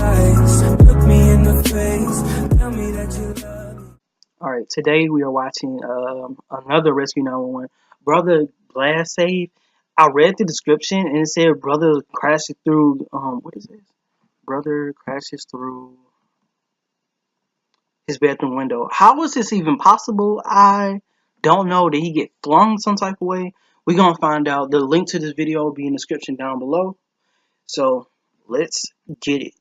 eyes, look me in the face, tell me that you love me. Alright, today we are watching another Rescue 911. Brother Glass Save. I read the description and it said brother crashes through, what is this? Brother crashes through his bedroom window. How was this even possible? I don't know. Did he get flung some type of way? We're going to find out. The link to this video will be in the description down below. So, let's get it.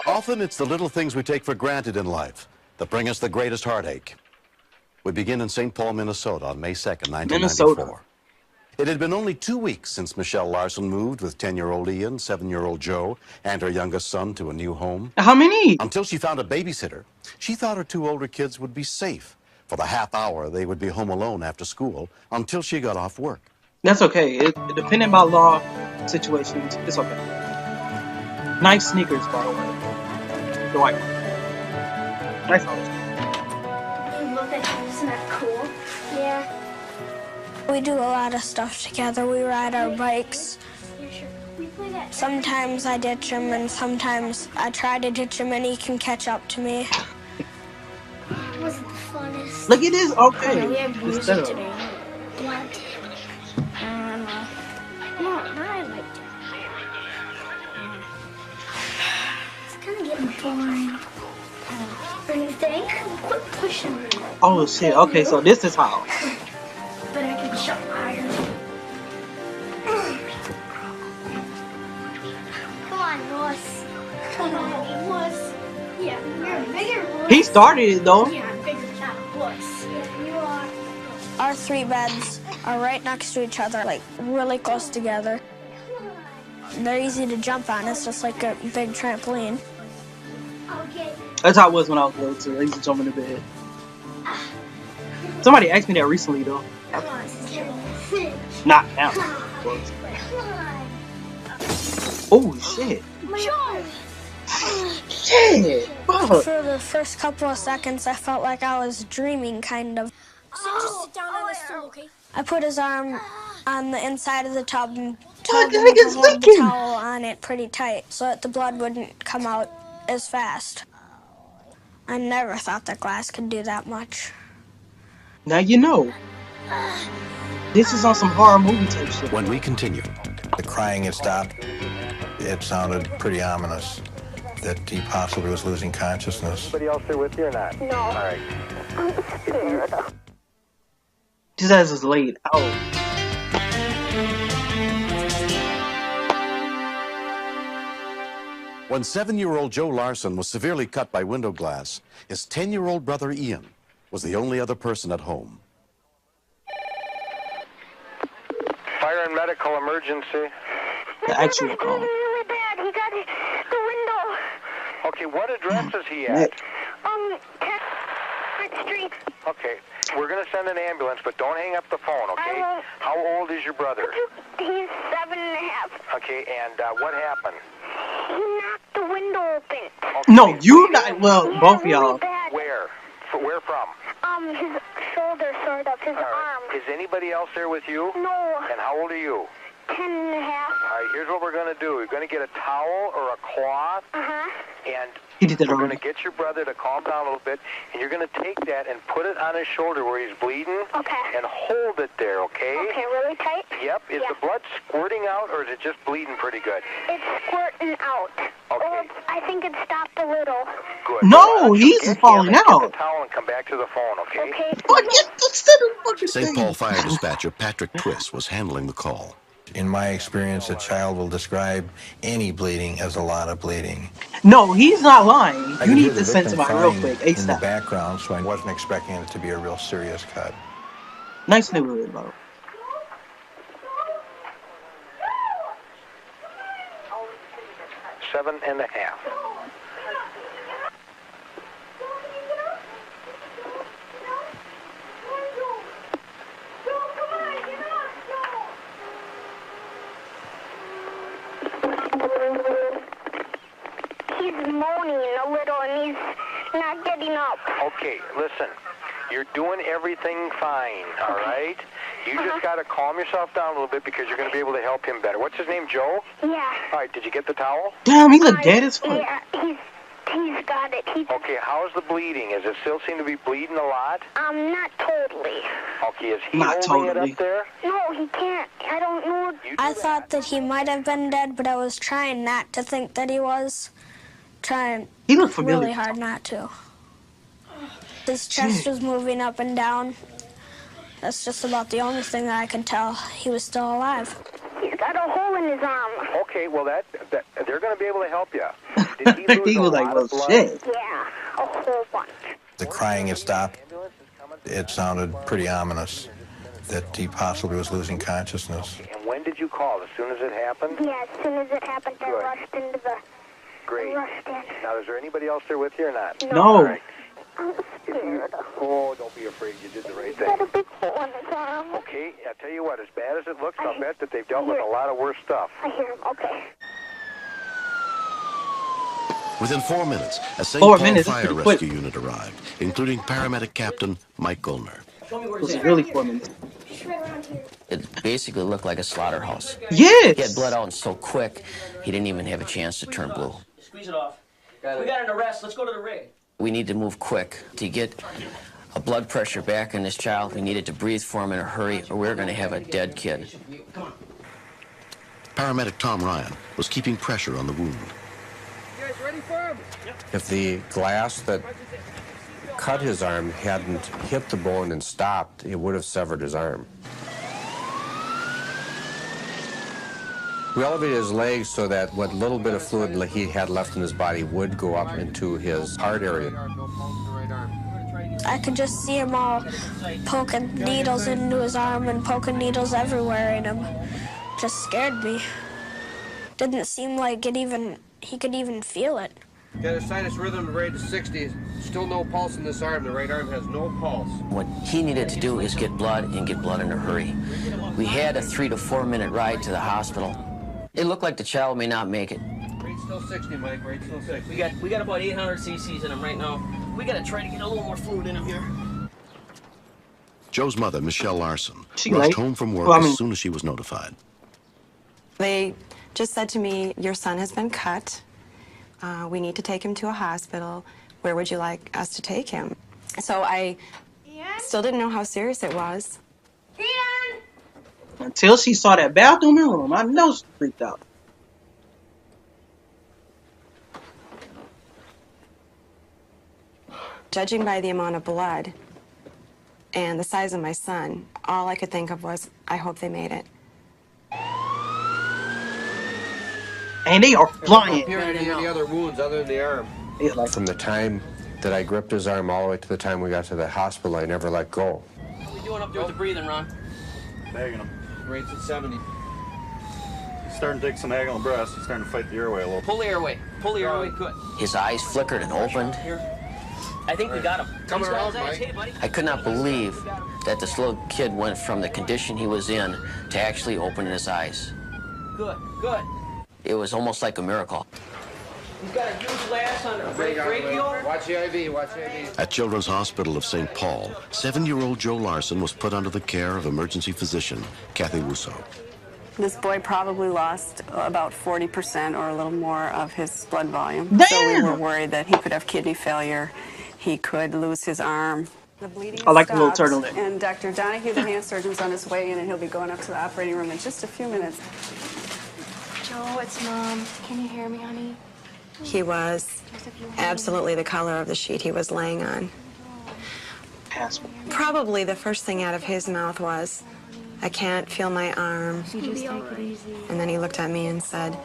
Often it's the little things we take for granted in life that bring us the greatest heartache. We begin in St. Paul, Minnesota on May 2nd, 1994. Minnesota. It had been only 2 weeks since Michelle Larson moved with 10-year-old Ian, 7-year-old Joe, and her youngest son to a new home. How many? Until she found a babysitter, she thought her 2 older kids would be safe for the half hour they would be home alone after school until she got off work. That's okay. Depending by law situations, it's okay. Nice sneakers, by the way. The white one. Nice ones. Look at that. Isn't that cool? Yeah. We do a lot of stuff together. We ride our bikes. Yeah, sure. We play that. Sometimes I ditch him, and sometimes I try to ditch him, and he can catch up to me. It wasn't the funnest. Look at this. Okay. We have music Instead of- today. What? No, I liked it. It's kind of getting boring. Don't you think? Quit pushing me. Oh shit. Okay, so this is how. But I can shut iron. Come on, Ross. Come on, Ross. Yeah, you're bigger, Ross. He started it though. Yeah, I'm bigger than Ross. Yeah, you are. Our 3 beds are right next to each other, like really close together. They're easy to jump on. It's just like a big trampoline. Okay. That's how it was when I was little too. I used to jump in the bed. Somebody asked me that recently though. Come on, sister. Not now. Come on. Oh shit. Joe. Shit. Fuck. For the first couple of seconds, I felt like I was dreaming, kind of. Just sit down on the stool, okay? I put his arm on the inside of the tub and Fuck, told this him to nigga's hold the leaking. towel on it pretty tight so that the blood wouldn't come out as fast. I never thought that glass could do that much. Now you know. This is on some horror movie type shit. When we continue, The crying had stopped. It sounded pretty ominous that he possibly was losing consciousness. Anybody else there with you or not? No. All right. I'm scared. His ass is laid out. when 7-year-old Joe Larson was severely cut by window glass, his 10-year-old brother Ian was the only other person at home. Fire and medical emergency. The actual call. Really bad. He got the window. Okay, what address is he at? 10th Street. Okay, we're going to send an ambulance, but don't hang up the phone, okay? I won't. How old is your brother? He's 7.5. Okay, and what happened? He knocked the window open. Okay, No, you not. Well, Yeah, both of really y'all. bad. Where? Where from? His shoulder, sort of, his All right. arm. Is anybody else there with you? No, And how old are you? 10.5. All right, here's what we're going to do. You're going to get a towel or a cloth, Uh-huh. and He did that we're going already. to get your brother to calm down a little bit, and you're going to take that and put it on his shoulder where he's bleeding, Okay. and hold it there, okay? Okay, really tight? Yep. Is Yeah. the blood squirting out, or is it just bleeding pretty good? It's squirting out. Okay. Oh, I think it stopped a little. Good. No, Why don't you he's get falling him and out. Get the towel and come back to the phone, okay? Okay. Fuck, get the center fucking St. thing. Paul Fire Dispatcher Patrick Twist was handling the call. In my experience, a child will describe any bleeding as a lot of bleeding. No, he's not lying. I You could hear need the to send victim somebody real crying quick. in the ASAP. background, so I wasn't expecting it to be a real serious cut. Nice neighborhood, though. Seven and a half. He's moaning a little and he's not getting up. Okay, listen. You're doing everything fine, all right? You just got to calm yourself down a little bit because you're going to be able to help him better. What's his name, Joe? Yeah. All right, did you get the towel? Damn, he look dead as fuck. Yeah, he's got it. Okay, how's the bleeding? Does it still seem to be bleeding a lot? Not totally. Okay, is he Not holding totally. it up there? No, he can't. I don't know. I thought that he might have been dead, but I was trying not to think that he was. Trying He looked familiar. really hard not to. His chest was moving up and down. That's just about the only thing that I could tell. He was still alive. He's got a hole in his arm. Okay, well, that they're going to be able to help you. Did he lose He a was lot like, of well, blood? shit. Yeah, a whole bunch. The crying had stopped. It sounded pretty ominous that he possibly was losing consciousness. And when did you call? As soon as it happened? Yeah, as soon as it happened, I Good. rushed into the... Great. Rushed in. Now, is there anybody else there with you or not? No. All right. I'm scared. Oh, don't be afraid. You did the right He's got a thing. big hole in his arm. Okay, I tell you what, as bad as it looks, I'll bet that they've dealt with a lot of worse stuff. I hear him. Okay. Within 4 minutes, a St. 4 Paul minutes, that's fire pretty quick. rescue unit arrived, including paramedic captain Mike Gollner. It was really 4 minutes. Just right around here. It basically looked like a slaughterhouse. Yes. He had blood out so quick, he didn't even have a chance to turn blue. Squeeze it off. We got an arrest. Let's go to the rig. We need to move quick to get a blood pressure back in this child. We needed to breathe for him in a hurry, or we're going to have a dead kid. Paramedic Tom Ryan was keeping pressure on the wound. You guys ready for him? If the glass that cut his arm hadn't hit the bone and stopped, it would have severed his arm. We elevated his legs so that what little bit of fluid he had left in his body would go up into his heart area. I could just see him all poking needles into his arm and poking needles everywhere in him. Just scared me. Didn't seem like he could even feel it. Got a sinus rhythm rate of 60. Still no pulse in this arm. The right arm has no pulse. What he needed to do is get blood and get blood in a hurry. We had a 3 to 4 minute ride to the hospital. It looked like the child may not make it. Rate's still 60, Mike. Rate's still 60. We got about 800 cc's in him right now. We got to try to get a little more fluid in him here. Joe's mother, Michelle Larson, She rushed late? home from work Well, I mean- as soon as she was notified. They just said to me, your son has been cut. We need to take him to a hospital. Where would you like us to take him? So I still didn't know how serious it was. Until she saw that bathroom in room, I know she freaked out. Judging by the amount of blood and the size of my son, all I could think of was, I hope they made it. And they are flying. Any other wounds other than the arm? It's like, From the time that I gripped his arm all the way to the time we got to the hospital, I never let go. How we doing up there with the breathing, Ron? Bagging him. Rate's at 70. He's starting to take some agonal breaths. He's starting to fight the airway a little. Pull the airway. Pull the airway. Good. His eyes flickered and opened. Here. I think we got him. Coming He's got around, his eyes. Mike. Hey, buddy. I could not believe that this little kid went from the condition he was in to actually opening his eyes. Good. Good. It was almost like a miracle. He's got a huge lash on the brachial. Watch the IV. Watch the IV. At Children's Hospital of St. Paul, 7-year-old Joe Larson was put under the care of emergency physician Kathy Russo. This boy probably lost about 40% or a little more of his blood volume. Damn! So we were worried that he could have kidney failure. He could lose his arm. The bleeding I like the little stopped, turtleneck. And Dr. Donahue, the hand surgeon's on his way in, and he'll be going up to the operating room in just a few minutes. Joe, it's Mom. Can you hear me, honey? He was absolutely the color of the sheet he was laying on. asshole. Probably the first thing out of his mouth was, I can't feel my arm. You just take it easy. And then he looked at me and said,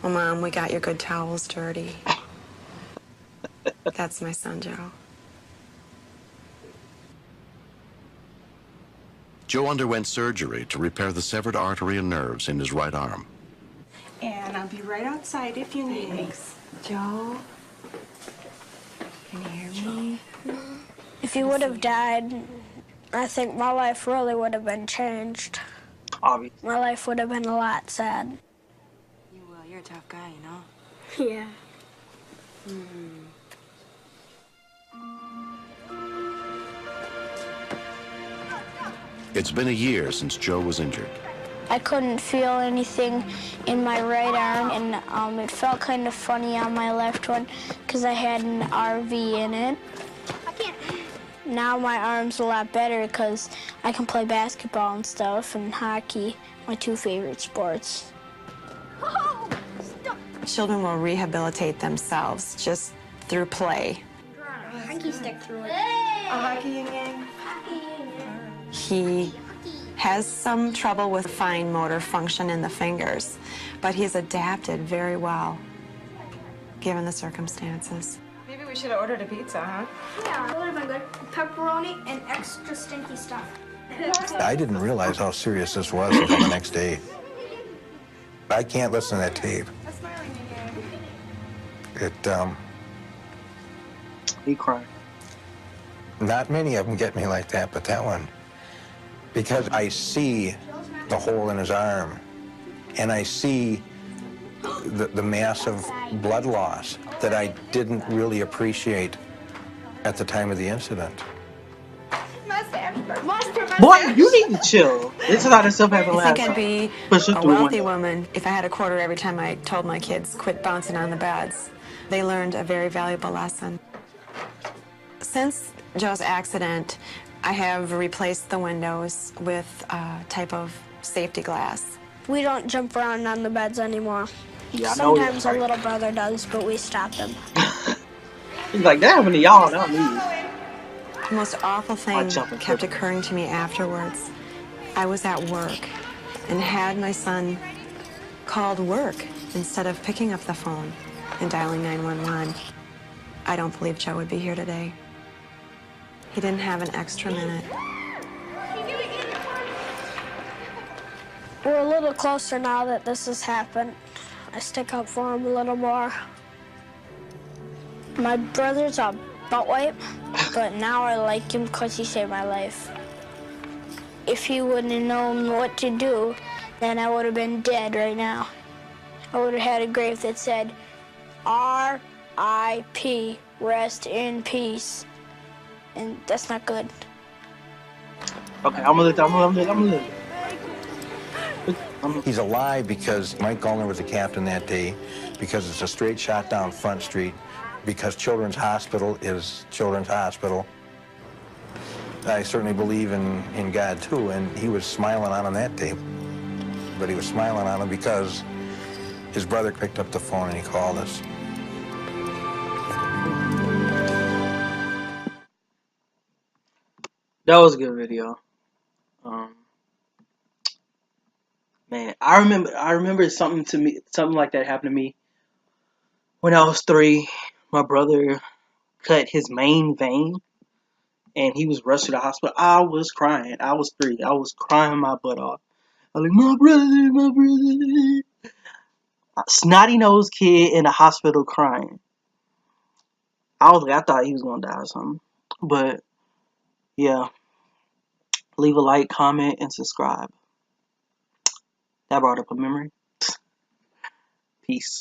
well, Mom, we got your good towels dirty. That's my son, Joe. Joe underwent surgery to repair the severed artery and nerves in his right arm. And I'll be right outside if you need me. Joe, can you hear me? If he would have died, I think my life really would have been changed. Obviously. My life would have been a lot sad. You will. You're a tough guy, you know? Yeah. It's been a year since Joe was injured. I couldn't feel anything in my right arm, and it felt kind of funny on my left one because I had an RV in it. I can't. Now my arm's a lot better because I can play basketball and stuff, and hockey, my two favorite sports. Oh, stop. Children will rehabilitate themselves just through play. Hockey stick through it. A hockey yin-yang? He has some trouble with fine motor function in the fingers, but he's adapted very well, given the circumstances. Maybe we should have ordered a pizza, huh? Yeah, it would have been good. Pepperoni and extra stinky stuff. I didn't realize how serious this was until the next day. I can't listen to that tape. He crying. Not many of them get me like that, but that one. Because I see the hole in his arm, and I see the massive blood loss that I didn't really appreciate at the time of the incident. Boy, you need to chill. This is how this stuff happened I last think I'd time. be Push it a through wealthy one. woman if I had a quarter every time I told my kids quit bouncing on the beds. They learned a very valuable lesson. Since Joe's accident, I have replaced the windows with a type of safety glass. We don't jump around on the beds anymore. Yeah, I know. Sometimes our little brother does, but we stop him. He's like, that happened to y'all, not me. The most awful thing kept occurring to me afterwards. I was at work and had my son called work instead of picking up the phone and dialing 911. I don't believe Joe would be here today. He didn't have an extra minute. We're a little closer now that this has happened. I stick up for him a little more. My brother's a butt wipe, but now I like him because he saved my life. If he wouldn't have known what to do, then I would have been dead right now. I would have had a grave that said, R.I.P., rest in peace. And that's not good. Okay, I'm gonna live. He's alive because Mike Gallner was the captain that day, because it's a straight shot down Front Street, because Children's Hospital is Children's Hospital. I certainly believe in God too, and he was smiling on him that day. But he was smiling on him because his brother picked up the phone and he called us. That was a good video. Man, I remember something like that happened to me when I was 3. My brother cut his main vein, and he was rushed to the hospital. I was crying. I was 3. I was crying my butt off. I was like, my brother. A snotty-nosed kid in the hospital crying. I thought he was gonna die or something. But yeah, leave a like, comment, and subscribe. That brought up a memory. Peace.